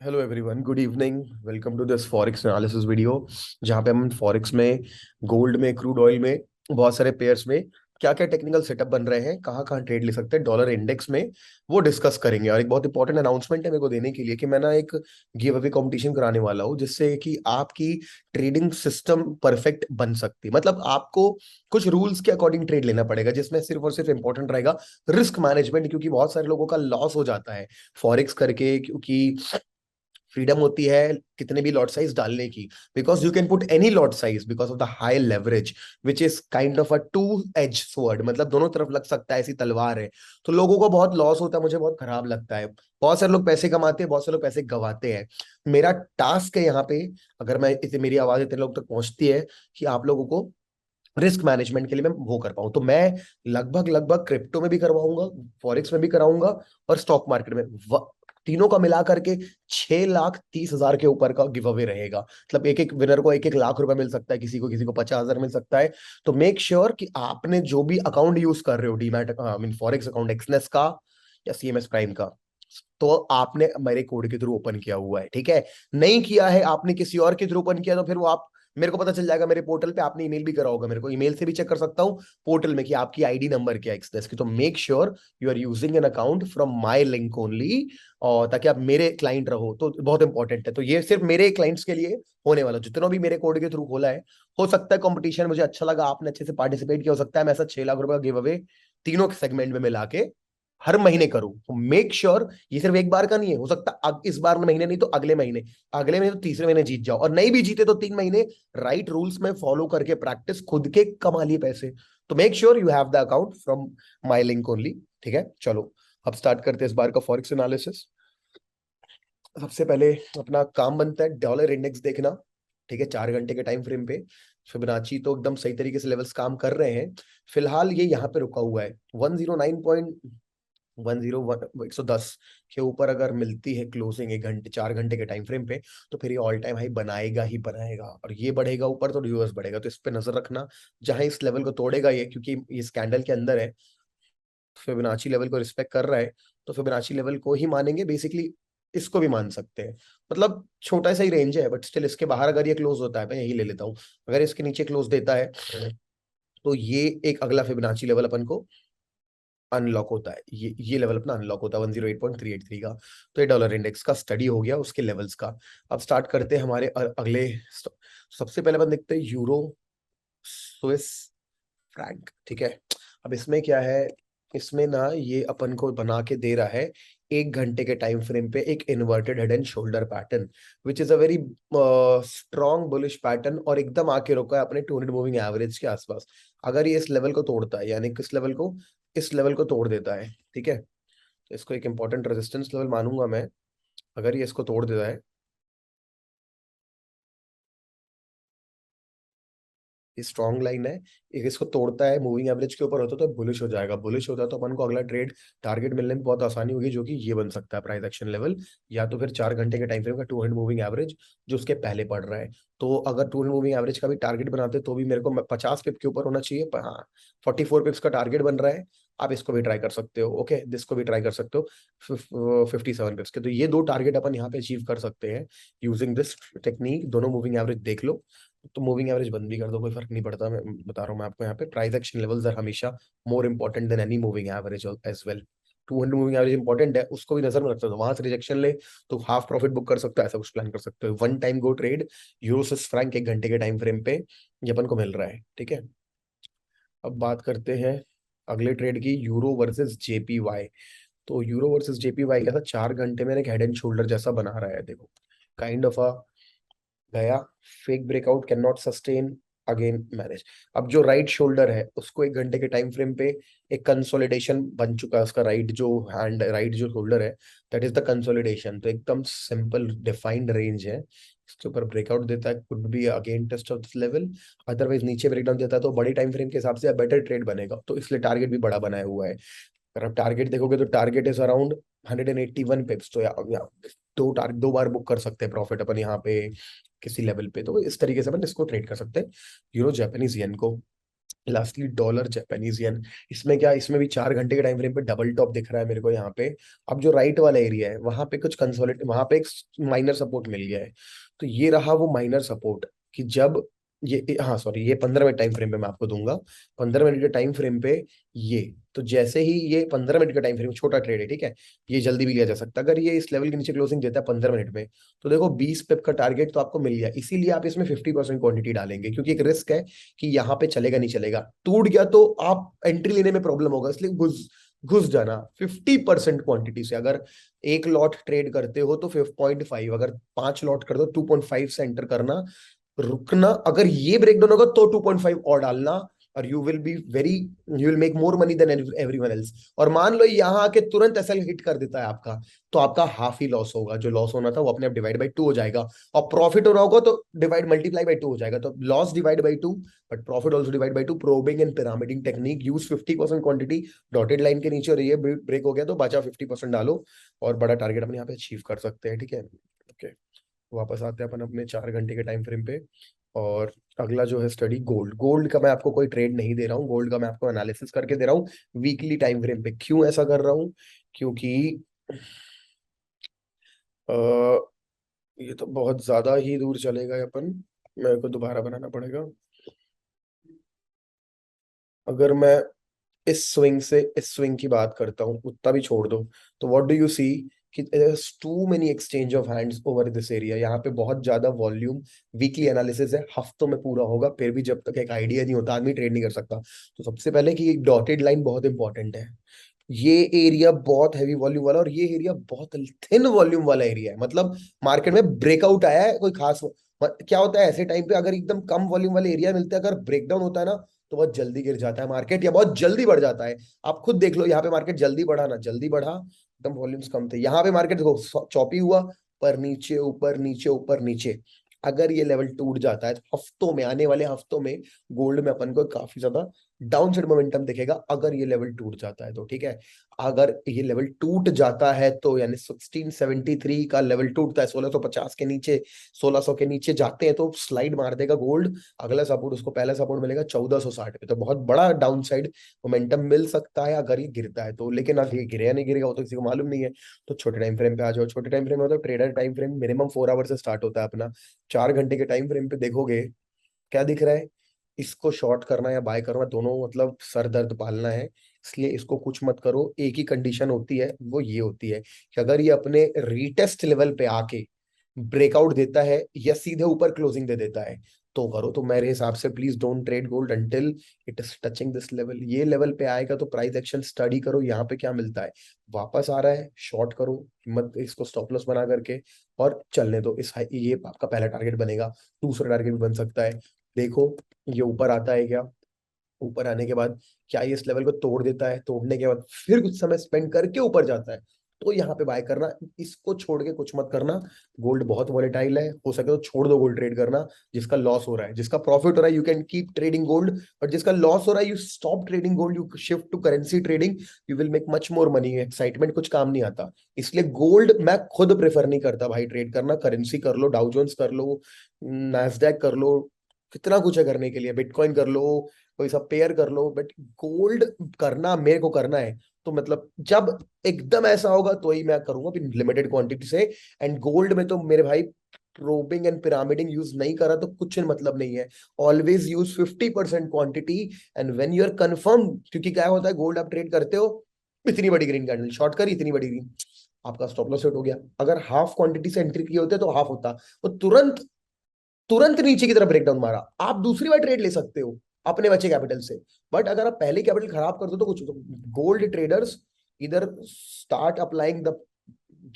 Hello everyone, good evening. Welcome to this forex analysis video, जहाँ पे हम forex में, गोल्ड में, क्रूड ऑयल में, बहुत सारे पेयर्स में क्या क्या टेक्निकल सेटअप बन रहे हैं, कहाँ कहाँ ट्रेड ले सकते हैं डॉलर इंडेक्स में, वो डिस्कस करेंगे। और एक बहुत इंपॉर्टेंट अनाउंसमेंट है मेरे को देने के लिए कि मैं ना एक गिव अवे कंपटीशन कराने वाला हूँ, जिससे कि आपकी ट्रेडिंग सिस्टम परफेक्ट बन सकती है। मतलब आपको कुछ रूल्स के अकॉर्डिंग ट्रेड लेना पड़ेगा, जिसमें सिर्फ और सिर्फ इंपॉर्टेंट रहेगा रिस्क मैनेजमेंट, क्योंकि बहुत सारे लोगों का लॉस हो जाता है फॉरेक्स करके, क्योंकि फ्रीडम होती है कितने भी लॉट साइज डालने की, because you can put any lot size because of the high leverage, which is kind of a two edge sword, मतलब दोनों तरफ लग सकता है, ऐसी तलवार है। तो लोगों को बहुत लॉस होता है, मुझे बहुत खराब लगता है। बहुत सारे लोग पैसे कमाते हैं, बहुत सारे लोग पैसे गवाते हैं। मेरा टास्क है यहाँ पे, अगर मैं इसे, मेरी आवाज इतने लोग तक पहुंचती है कि आप लोगों को रिस्क मैनेजमेंट के लिए मैं वो कर पाऊं, तो मैं लगभग लगभग क्रिप्टो में भी करवाऊंगा, फॉरेक्स में भी कराऊंगा, और स्टॉक मार्केट में तीनों का मिला करके 6,30,000 के ऊपर का गिव अवे रहेगा। मतलब एक एक विनर को 1-1 लाख रुपए मिल सकता है, किसी को 50,000 मिल सकता है। तो मेक श्योर कि आपने जो भी अकाउंट यूज कर रहे हो, demat I mean forex account, Exness का या सीएमएस प्राइम का, तो आपने मेरे कोड के थ्रू ओपन किया हुआ है, ठीक है। नहीं किया है आपने, किसी और के थ्रू ओपन किया, तो फिर वो आप, मेरे को पता चल जाएगा मेरे पोर्टल पे। आपने ईमेल भी करा होगा मेरे को, ईमेल से भी चेक कर सकता हूँ पोर्टल में कि आपकी आईडी नंबर क्या है एक्सनेस की। तो make sure you are using an account from my link only, और ताकि आप मेरे क्लाइंट रहो, तो बहुत इंपॉर्टेंट है। तो ये सिर्फ मेरे क्लाइंट्स के लिए होने वाला, जितना भी मेरे कोड के थ्रू खोला है। हो सकता है कंपटीशन मुझे अच्छा लगा, आपने अच्छे से पार्टिसिपेट किया, हो सकता है मैं ऐसा 6 लाख रुपए का गिव अवे तीनों सेगमेंट में मिला के हर महीने करूं। तो मेक श्योर ये सिर्फ एक बार का नहीं है, हो सकता इस बार महीने नहीं तो अगले महीने, अगले महीने तो तीसरे महीने जीत जाओ, और नहीं भी जीते तो 3 महीने राइट रूल्स में फॉलो करके प्रैक्टिस खुद के कमा लिए पैसे। तो make sure you have the account from my link only, ठीक है। चलो अब स्टार्ट करते हैं इस बार का फॉरेक्स एनालिसिस। सबसे पहले अपना काम बनता है डॉलर इंडेक्स देखना, ठीक है। 4 घंटे के टाइम फ्रेम पे फिबोनाची तो एकदम सही तरीके से लेवल्स काम कर रहे हैं। फिलहाल ये यहाँ पे रुका हुआ है 109.101 के ऊपर। अगर मिलती है क्लोजिंग 1 घंटे 4 घंटे के टाइम फ्रेम पे, तो फिर ये ऑल टाइम हाई बनाएगा ही बनाएगा, और ये बढ़ेगा ऊपर तो रिवर्स बढ़ेगा। तो इस पे नजर रखना, जहां इस लेवल को तोड़ेगा ये, क्योंकि ये स्कैंडल के अंदर है, फिबोनाची लेवल को रिस्पेक्ट कर रहा है, तो फिबोनाची लेवल को ही मानेंगे बेसिकली। इसको भी मान सकते हैं, मतलब छोटा सा ही रेंज है, बट स्टिल इसके बाहर अगर ये क्लोज होता है, मैं यही ले लेता हूँ। अगर इसके नीचे क्लोज देता है, तो ये एक अगला फिबोनाची लेवल अपन को अनलॉक होता है, ये लेवल अपना अनलॉक होता है 108.383 का। तो ये डॉलर इंडेक्स का स्टडी हो गया उसके लेवल्स का। अब स्टार्ट करते हैं हमारे अगले। सबसे पहले अपन देखते हैं यूरो स्विस फ्रैंक, ठीक है। अब इसमें क्या है, इसमें ना ये अपन को बना के दे रहा है 1 घंटे के टाइम फ्रेम पे एक inverted head and shoulder pattern, which is a very strong bullish pattern, और एकदम आके रुका है अपने 200 मूविंग एवरेज के आसपास। अगर ये इस लेवल को तोड़ता है, यानी किस लेवल को, इस लेवल को तोड़ देता है, ठीक है, तो इसको एक इंपॉर्टेंट रेजिस्टेंस लेवल मानूंगा मैं। अगर ये इसको तोड़ देता है, ये स्ट्रॉन्ग लाइन है, एक इसको तोड़ता है, मूविंग एवरेज के ऊपर होता तो बुलिश हो जाएगा। बुलिश होता है तो अपन को अगला ट्रेड टारगेट मिलने में बहुत आसानी होगी, जो कि ये बन सकता है प्राइस एक्शन लेवल, या तो फिर 4 घंटे के टाइम फ्रेम का 200 मूविंग एवरेज जो उसके पहले पड़ रहा है। तो अगर 200 मूविंग एवरेज का भी टारगेट बनाते तो भी मेरे को 50 पिप के ऊपर होना चाहिए, पर हाँ 44 पिप्स का टारगेट बन रहा है। आप इसको भी ट्राई कर सकते हो, ओके, दिस को भी ट्राई कर सकते हो 57 पिप्स के। तो ये दो टारगेट अपन यहाँ पे अचीव कर सकते हैं यूजिंग दिस टेक्निक। दोनों मूविंग एवरेज देख लो, तो मूविंग एवरेज बंद भी कर दो, कोई फर्क नहीं पड़ता। मैं बता रहा हूँ मैं आपको, यहाँ पे प्राइस एक्शन लेवल्स आर हमेशा more important than any moving average as well. 200 moving average important है, उसको भी नजर में रख सकते हो। वहां से रिजेक्शन ले तो हाफ प्रॉफिट बुक कर सकते हो, ऐसा कुछ प्लान कर सकते हो। One time go trade euro Swiss franc 1 घंटे के टाइम फ्रेम पे ये अपन को मिल रहा है, ठीक है। अब बात करते हैं अगले ट्रेड की, यूरो वर्सेस जेपीवाई। तो यूरो वर्सेस जेपीवाई का था 4 घंटे में एक हेड एंड शोल्डर जैसा बना रहा है, देखो, काइंड ऑफ अ गया, fake breakout, can not sustain, again manage. अब जो राइट शोल्डर है उसको 1 घंटे के टाइम फ्रेम पे एक कंसोलिडेशन बन चुका है, उसका राइट जो हैंड, राइट जो शोल्डर है, दैट इज द कंसोलिडेशन। तो एकदम सिंपल डिफाइंड रेंज है। इसके ऊपर ब्रेकआउट देता है, could be again test of this level. Otherwise नीचे ब्रेकडाउन देता है तो बड़ी टाइम फ्रेम के हिसाब से बेटर ट्रेड बनेगा, तो इसलिए टारगेट भी बड़ा बनाया हुआ है। अगर आप टारगेट देखोगे तो टारगेट इज अराउंड 181 पिप्स। तो या दो बार बुक कर सकते हैं प्रॉफिट अपन यहाँ पे किसी लेवल पे। तो इस तरीके से अपन इसको ट्रेड कर सकते हैं यूरो जापानीज येन को। Lastly dollar Japanese yen. इसमें क्या, इसमें भी 4 घंटे के टाइम फ्रेम पे डबल टॉप दिख रहा है मेरे को यहाँ पे। अब जो राइट वाला एरिया है वहां पे कुछ कंसोलिडेट, वहां पे एक माइनर सपोर्ट मिल गया है। तो ये रहा वो माइनर सपोर्ट कि जब ये, हाँ सॉरी, ये 15 मिनट टाइम फ्रेम पे मैं आपको दूंगा। 15 मिनट के टाइम फ्रेम पे ये, तो जैसे ही ये 15 मिनट का टाइम फ्रेम, छोटा ट्रेड है ठीक है, ये जल्दी भी लिया जा सकता है। अगर ये इस लेवल के नीचे क्लोजिंग देता है 15 मिनट में, तो देखो 20 पिप का टारगेट तो आपको मिल गया। इसीलिए आप इसमें 50% क्वांटिटी डालेंगे, क्योंकि एक रिस्क है कि यहाँ पे चलेगा नहीं चलेगा, टूट गया तो आप एंट्री लेने में प्रॉब्लम होगा, इसलिए घुस घुस जाना 50% क्वांटिटी से। अगर एक लॉट ट्रेड करते हो तो 5.5, अगर 5 लॉट कर दो 2.5 से एंटर करना, रुकना, अगर ये ब्रेकडाउन होगा तो 2.5 और डालना, और you will be very, you will make more money than everyone else. और मान लो यहाँ आके तुरंत एसएल हिट कर देता है आपका, तो आपका हाफ ही लॉस होगा, जो लॉस होना था वो अपने आप डिवाइड बाई 2 हो जाएगा। और प्रॉफिट हो रहा होगा तो डिवाइड मल्टीप्लाई बाई 2 हो जाएगा, तो loss divide by 2 but profit also divide by 2। Probing and pyramiding technique, use 50% quantity dotted line के नीचे, और ये ब्रेक हो गया तो बचा 50% डालो, और बड़ा टारगेट अपने यहाँ पे अचीव कर सकते हैं, ठीक है। ओके, वापस आते हैं अपन अपने 4 घंटे के टाइम फ्रेम पे। और अगला जो है स्टडी गोल्ड। गोल्ड का मैं आपको कोई ट्रेड नहीं दे रहा हूँ, गोल्ड का मैं आपको एनालिसिस करके दे रहा हूँ वीकली टाइम फ्रेम पे। क्यों ऐसा कर रहा हूँ? क्योंकि अ, ये तो बहुत ज्यादा ही दूर चलेगा अपन, मेरे को दोबारा बनाना पड़ेगा। अगर मैं इस स्विंग से इस स्विंग की बात करता हूँ, उतना भी छोड़ दो, तो व्हाट डू यू सी कि too many exchange of hands over this area. यहाँ पे बहुत ज्यादा वॉल्यूम, वीकली एनालिसिस है, हफ्तों में पूरा होगा, फिर भी जब तक एक आइडिया नहीं होता आदमी ट्रेड नहीं कर सकता। तो सबसे पहले कि डॉटेड लाइन बहुत इंपॉर्टेंट है। ये एरिया बहुत हैवी वॉल्यूम वाला, और ये एरिया बहुत थिन वॉल्यूम वाला एरिया है। मतलब मार्केट में ब्रेकआउट आया है कोई खास, क्या होता है ऐसे टाइम पे, अगर एकदम कम वॉल्यूम वाले एरिया मिलते हैं, अगर ब्रेकडाउन होता है ना, तो बहुत जल्दी गिर जाता है मार्केट, या बहुत जल्दी बढ़ जाता है। आप खुद देख लो, यहाँ पे मार्केट जल्दी बढ़ा ना, जल्दी बढ़ा, एकदम वॉल्यूम्स कम थे। यहाँ पे मार्केट देखो चौपी हुआ, पर नीचे ऊपर नीचे ऊपर नीचे। अगर ये लेवल टूट जाता है तो हफ्तों में, आने वाले हफ्तों में गोल्ड में अपन को काफी ज्यादा डाउन साइड मोमेंटम दिखेगा, अगर ये लेवल टूट जाता है तो, ठीक है। अगर ये लेवल टूट जाता है तो, यानी 1673 का लेवल टूटता है, 1650 के नीचे, 1600 के नीचे जाते हैं तो स्लाइड मार देगा गोल्ड। अगला सपोर्ट उसको, पहला सपोर्ट मिलेगा 1460 पे, तो बहुत बड़ा डाउन साइड मोमेंटम मिल सकता है अगर ये गिरता है तो। लेकिन अगर ये गिरे या नहीं गिरेगा वो तो किसी को मालूम नहीं है। तो छोटे टाइम फ्रेम पे आ जाओ। छोटे टाइम फ्रेम में, तो trader time frame minimum 4 hour से स्टार्ट होता है अपना। 4 घंटे के टाइम फ्रेम पे देखोगे क्या दिख रहा है, इसको शॉर्ट करना या बाय करना दोनों मतलब सर दर्द पालना है। इसलिए इसको कुछ मत करो। एक ही कंडीशन होती है, वो ये होती है कि अगर ये अपने रीटेस्ट लेवल पे आके ब्रेकआउट देता है या सीधे ऊपर क्लोजिंग दे देता है तो करो। तो मेरे हिसाब से please don't trade gold until it is touching this level. ये लेवल पे आएगा तो प्राइस एक्शन स्टडी करो, यहाँ पे क्या मिलता है, वापस आ रहा है शॉर्ट करो, हिम्मत इसको स्टॉप लॉस बना करके, और चलने दो। ये आपका पहला टारगेट बनेगा, दूसरा टारगेट भी बन सकता है। देखो ये ऊपर आता है क्या, ऊपर आने के बाद क्या ये इस लेवल को तोड़ देता है, तोड़ने के बाद फिर कुछ समय स्पेंड करके ऊपर जाता है, तो यहाँ पे बाय करना। इसको छोड़ के कुछ मत करना। गोल्ड बहुत वॉलेटाइल है, हो सके तो छोड़ दो गोल्ड ट्रेड करना। जिसका लॉस हो रहा है, जिसका प्रॉफिट हो रहा है, you can keep trading gold, but जिसका लॉस हो रहा है, you stop trading gold, you shift to currency trading, you will make much more money. Excitement कुछ काम नहीं आता। इसलिए गोल्ड मैं खुद प्रेफर नहीं करता भाई ट्रेड करना। करेंसी कर लो, डाउ जोन्स कर लो, नैस्डैक कर लो, कितना कुछ है करने के लिए, बिटकॉइन कर लो, कोई सा पेयर कर लो, बट गोल्ड करना मेरे को करना है तो मतलब जब एकदम ऐसा होगा तो ही मैं करूंगा, फिर लिमिटेड क्वांटिटी से। एंड गोल्ड में तो मेरे भाई प्रोबिंग एंड पिरामिडिंग यूज नहीं करा तो कुछ मतलब नहीं है। Always use 50% quantity, and when you are confirm, क्योंकि क्या होता है गोल्ड आप ट्रेड करते हो, इतनी बड़ी ग्रीन कैंडल शॉर्ट करी, इतनी बड़ी ग्रीन, आपका स्टॉप लॉस हिट हो गया। अगर हाफ क्वांटिटी से एंट्री किए होते तो हाफ होता, वो तुरंत तुरंत नीचे की तरफ ब्रेकडाउन मारा, आप दूसरी बार ट्रेड ले सकते हो अपने बचे कैपिटल से। बट अगर आप पहले कैपिटल खराब कर दो तो कुछ, गोल्ड ट्रेडर्स इधर स्टार्ट अप्लाइंग द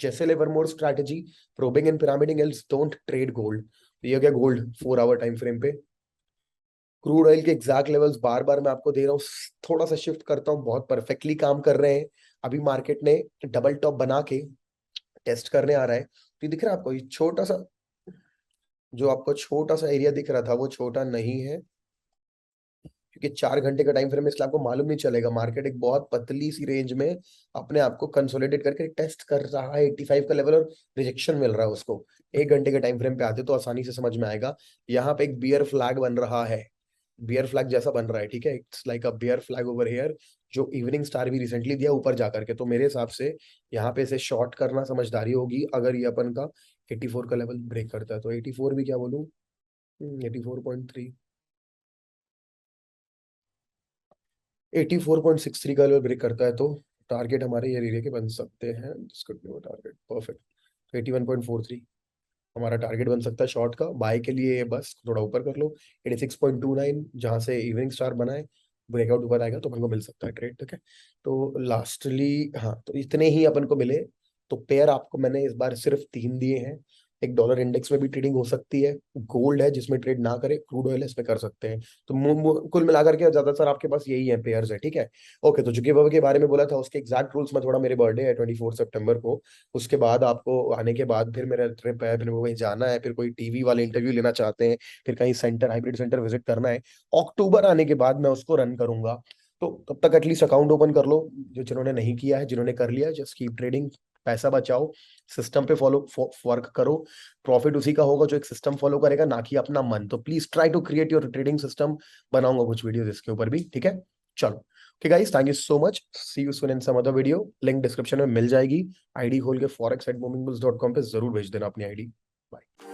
जैसे Livermore strategy, probing and pyramiding, else don't trade gold. ये हो गया गोल्ड 4 आवर टाइम फ्रेम पे। क्रूड ऑयल के एग्जैक्ट लेवल्स बार बार मैं आपको दे रहा हूँ, थोड़ा सा शिफ्ट करता हूँ, बहुत परफेक्टली काम कर रहे हैं। अभी मार्केट ने डबल टॉप बना के टेस्ट करने आ रहा है, तो ये दिख रहा है आपको, ये छोटा सा, जो आपको छोटा सा एरिया दिख रहा था वो छोटा नहीं है, क्योंकि 4 घंटे का टाइम फ्रेम है, इसलिए आपको मालूम नहीं चलेगा। मार्केट एक बहुत पतली सी रेंज में अपने आप को कंसोलिडेट करके टेस्ट कर रहा है 85 का लेवल, और रिजेक्शन मिल रहा है उसको। 1 घंटे के टाइम फ्रेम पे आते तो आसानी से समझ में आएगा। यहाँ पे एक बियर फ्लैग बन रहा है, बियर फ्लैग जैसा बन रहा है, ठीक है, it's like a bear flag over here, जो इवनिंग स्टार भी रिसेंटली दिया ऊपर जा करके। तो मेरे हिसाब से यहाँ पे इसे शॉर्ट करना समझदारी होगी, अगर ये अपन का 84 का लेवल ब्रेक करता है तो। 84 भी क्या बोलूँ, 84.3, 84.63 का लेवल ब्रेक करता है तो टारगेट हमारे ये एरिया के बन सकते हैं। टारगेट परफेक्ट, तो 81.43 हमारा टारगेट बन सकता है शॉर्ट का। बाय के लिए बस थोड़ा ऊपर कर लो, 86.29 जहां से इवनिंग स्टार बना है, ब्रेकआउट ऊपर आएगा तो अपन को मिल सकता है ट्रेड, ठीक है। तो लास्टली हाँ, तो इतने ही अपन को मिले। तो पेयर आपको मैंने इस बार सिर्फ 3 दिए हैं। एक डॉलर इंडेक्स में भी ट्रेडिंग हो सकती है, गोल्ड है जिसमें ट्रेड ना करे, क्रूड ऑयल है इसमें कर सकते हैं। तो कुल मिलाकर के ज्यादातर आपके पास यही है पेयर्स है, ठीक है। ओके, तो जो गिव अवे के बारे में बोला था उसके एग्जैक्ट रूल्स में, थोड़ा मेरे बर्थडे है 24 सितंबर को, उसके बाद आपको आने के बाद फिर मेरा ट्रिप है, फिर वो कहीं जाना है, फिर कोई टीवी वाले इंटरव्यू लेना चाहते हैं, फिर कहीं सेंटर, हाइब्रिड सेंटर विजिट करना है, अक्टूबर आने के बाद मैं उसको रन करूंगा। तो तब तक एटलीस्ट अकाउंट ओपन कर लो, जो जिन्होंने नहीं किया है, जिन्होंने कर लिया है जस्ट कीप ट्रेडिंग, पैसा बचाओ, सिस्टम पे फॉलो वर्क करो। प्रॉफिट उसी का होगा जो एक सिस्टम फॉलो करेगा, ना कि अपना मन। तो please try to create your trading system. बनाऊंगा कुछ वीडियो इसके ऊपर भी, ठीक है। चलो, okay guys, thank you so much, see you soon in some other video. Link description में मिल जाएगी। आईडी खोल के forex@movingbulls.com पे जरूर भेज देना अपनी आईडी। बाय।